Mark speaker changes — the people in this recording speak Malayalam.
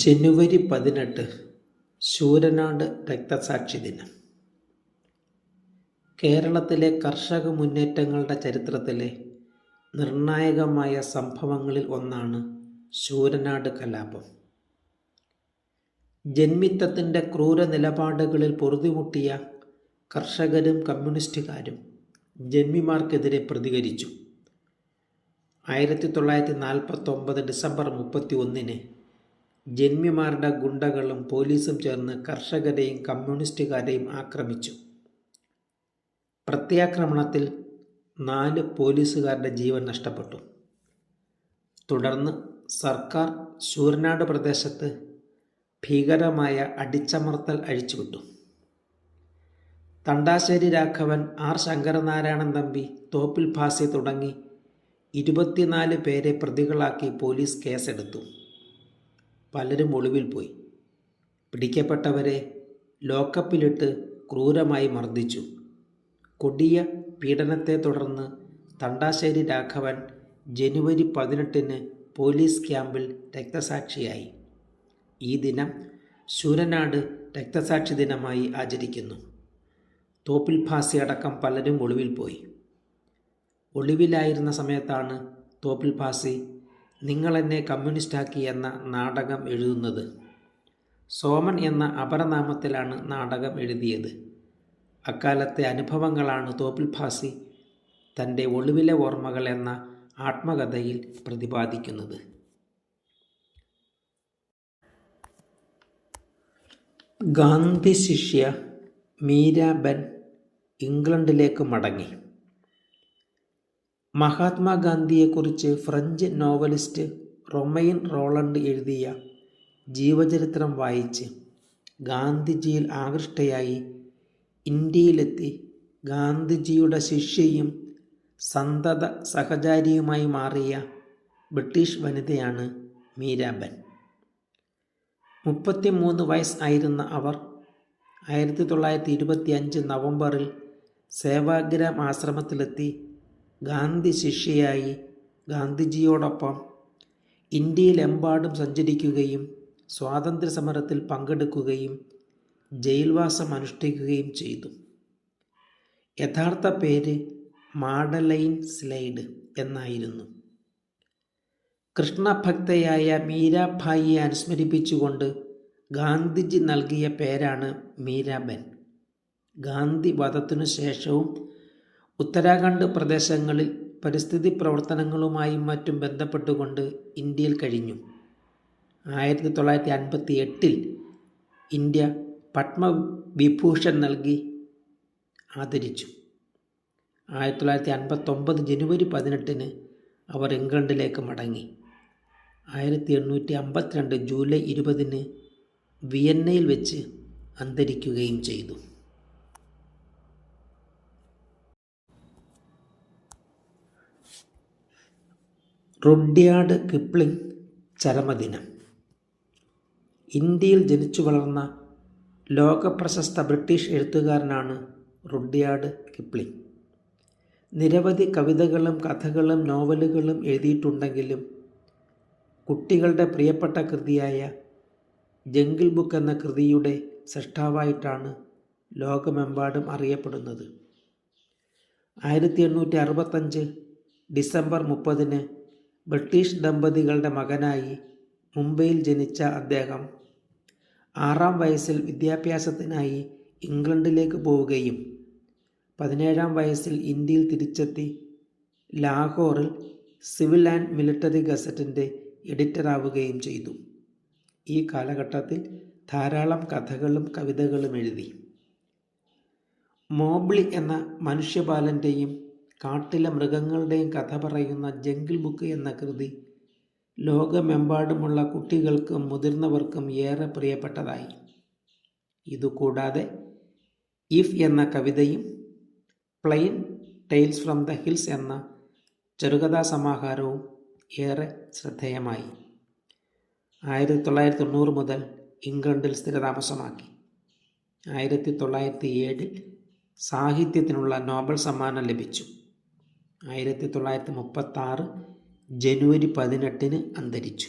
Speaker 1: ജനുവരി 18 ശൂരനാട് രക്തസാക്ഷി ദിനം. കേരളത്തിലെ കർഷക മുന്നേറ്റങ്ങളുടെ ചരിത്രത്തിലെ നിർണായകമായ സംഭവങ്ങളിൽ ഒന്നാണ് ശൂരനാട് കലാപം. ജന്മിത്തത്തിൻ്റെ ക്രൂര നിലപാടുകളിൽ പൊറുതിമുട്ടിയ കർഷകരും കമ്മ്യൂണിസ്റ്റുകാരും ജന്മിമാർക്കെതിരെ പ്രതികരിച്ചു. 1949 ഡിസംബർ 31 ജന്മിമാരുടെ ഗുണ്ടകളും പോലീസും ചേർന്ന് കർഷകരെയും കമ്മ്യൂണിസ്റ്റുകാരെയും ആക്രമിച്ചു. പ്രത്യാക്രമണത്തിൽ 4 പോലീസുകാരുടെ ജീവൻ നഷ്ടപ്പെട്ടു. തുടർന്ന് സർക്കാർ ശൂരനാട് പ്രദേശത്ത് ഭീകരമായ അടിച്ചമർത്തൽ അഴിച്ചുവിട്ടു. തണ്ടാശ്ശേരി രാഘവൻ, ആർ ശങ്കരനാരായണൻ തമ്പി, തോപ്പിൽ ഭാസി തുടങ്ങി 24 പേരെ പ്രതികളാക്കി പോലീസ് കേസെടുത്തു. പലരും ഒളിവിൽ പോയി. പിടിക്കപ്പെട്ടവരെ ലോക്കപ്പിലിട്ട് ക്രൂരമായി മർദ്ദിച്ചു. കൊടിയ പീഡനത്തെ തുടർന്ന് തണ്ടാശ്ശേരി രാഘവൻ ജനുവരി 18 പോലീസ് ക്യാമ്പിൽ രക്തസാക്ഷിയായി. ഈ ദിനം ശൂരനാട് രക്തസാക്ഷി ദിനമായി ആചരിക്കുന്നു. തോപ്പിൽ ഭാസി അടക്കം പലരും ഒളിവിൽ പോയി. ഒളിവിലായിരുന്ന സമയത്താണ് തോപ്പിൽ ഭാസി നിങ്ങളെന്നെ കമ്മ്യൂണിസ്റ്റാക്കി എന്ന നാടകം എഴുതുന്നത്. സോമൻ എന്ന അപരനാമത്തിലാണ് നാടകം എഴുതിയത്. അക്കാലത്തെ അനുഭവങ്ങളാണ് തോപ്പിൽ ഭാസി തൻ്റെ ഒളിവിലെ ഓർമ്മകൾ എന്ന ആത്മകഥയിൽ പ്രതിപാദിക്കുന്നത്. ഗാന്ധി ശിഷ്യ മീരാബെൻ ഇംഗ്ലണ്ടിലേക്ക് മടങ്ങി. മഹാത്മാഗാന്ധിയെക്കുറിച്ച് ഫ്രഞ്ച് നോവലിസ്റ്റ് റൊമെയ്ൻ റോളണ്ട് എഴുതിയ ജീവചരിത്രം വായിച്ച് ഗാന്ധിജിയിൽ ആകൃഷ്ടയായി ഇന്ത്യയിലെത്തി ഗാന്ധിജിയുടെ ശിഷ്യയും സന്തത സഹചാരിയുമായി മാറിയ ബ്രിട്ടീഷ് വനിതയാണ് മീരാബെൻ. 33 വയസ്സായിരുന്ന അവർ 1925 നവംബറിൽ സേവാഗ്രാം ആശ്രമത്തിലെത്തി ഗാന്ധി ശിഷ്യയായി ഗാന്ധിജിയോടൊപ്പം ഇന്ത്യയിലെമ്പാടും സഞ്ചരിക്കുകയും സ്വാതന്ത്ര്യസമരത്തിൽ പങ്കെടുക്കുകയും ജയിൽവാസം അനുഷ്ഠിക്കുകയും ചെയ്തു. യഥാർത്ഥ പേര് മാഡലൈൻ സ്ലൈഡ് എന്നായിരുന്നു. കൃഷ്ണഭക്തയായ മീരാഭായിയെ അനുസ്മരിപ്പിച്ചുകൊണ്ട് ഗാന്ധിജി നൽകിയ പേരാണ് മീരാബെൻ. ഗാന്ധി വധത്തിനു ശേഷവും ഉത്തരാഖണ്ഡ് പ്രദേശങ്ങളിൽ പരിസ്ഥിതി പ്രവർത്തനങ്ങളുമായും മറ്റും ബന്ധപ്പെട്ടുകൊണ്ട് ഇന്ത്യയിൽ കഴിഞ്ഞു. 1958 ഇന്ത്യ പത്മവിഭൂഷൺ നൽകി ആദരിച്ചു. 1959 ജനുവരി 18 അവർ ഇംഗ്ലണ്ടിലേക്ക് മടങ്ങി. 1852 ജൂലൈ 20 വിയന്നയിൽ വെച്ച് അന്തരിക്കുകയും ചെയ്തു. റുഡ്യാർഡ് കിപ്ലിംഗ് ചരമദിനം. ഇന്ത്യയിൽ ജനിച്ചു വളർന്ന ലോകപ്രശസ്ത ബ്രിട്ടീഷ് എഴുത്തുകാരനാണ് റുഡ്യാർഡ് കിപ്ലിംഗ്. നിരവധി കവിതകളും കഥകളും നോവലുകളും എഴുതിയിട്ടുണ്ടെങ്കിലും കുട്ടികളുടെ പ്രിയപ്പെട്ട കൃതിയായ ജംഗിൾ ബുക്ക് എന്ന കൃതിയുടെ സൃഷ്ടാവായിട്ടാണ് ലോകമെമ്പാടും അറിയപ്പെടുന്നത്. 1865 ഡിസംബർ 30 ബ്രിട്ടീഷ് ദമ്പതികളുടെ മകനായി മുംബൈയിൽ ജനിച്ച അദ്ദേഹം 6-ാം വയസ്സിൽ വിദ്യാഭ്യാസത്തിനായി ഇംഗ്ലണ്ടിലേക്ക് പോവുകയും 17-ാം വയസ്സിൽ ഇന്ത്യയിൽ തിരിച്ചെത്തി ലാഹോറിൽ സിവിൽ ആൻഡ് മിലിറ്ററി ഗസറ്റിൻ്റെ എഡിറ്ററാവുകയും ചെയ്തു. ഈ കാലഘട്ടത്തിൽ ധാരാളം കഥകളും കവിതകളും എഴുതി. മോബ്ലി എന്ന മനുഷ്യബാലൻ്റെയും കാട്ടിലെ മൃഗങ്ങളുടെയും കഥ പറയുന്ന ജംഗിൾ ബുക്ക് എന്ന കൃതി ലോകമെമ്പാടുമുള്ള കുട്ടികൾക്കും മുതിർന്നവർക്കും ഏറെ പ്രിയപ്പെട്ടതായി. ഇതുകൂടാതെ ഇഫ് എന്ന കവിതയും Plain Tales from the Hills എന്ന ചെറുകഥാ സമാഹാരവും ഏറെ ശ്രദ്ധേയമായി. 1990 മുതൽ ഇംഗ്ലണ്ടിൽ സ്ഥിരതാമസമാക്കി. 1907 സാഹിത്യത്തിനുള്ള നോബൽ സമ്മാനം ലഭിച്ചു. 1936 ജനുവരി 18 അന്തരിച്ചു.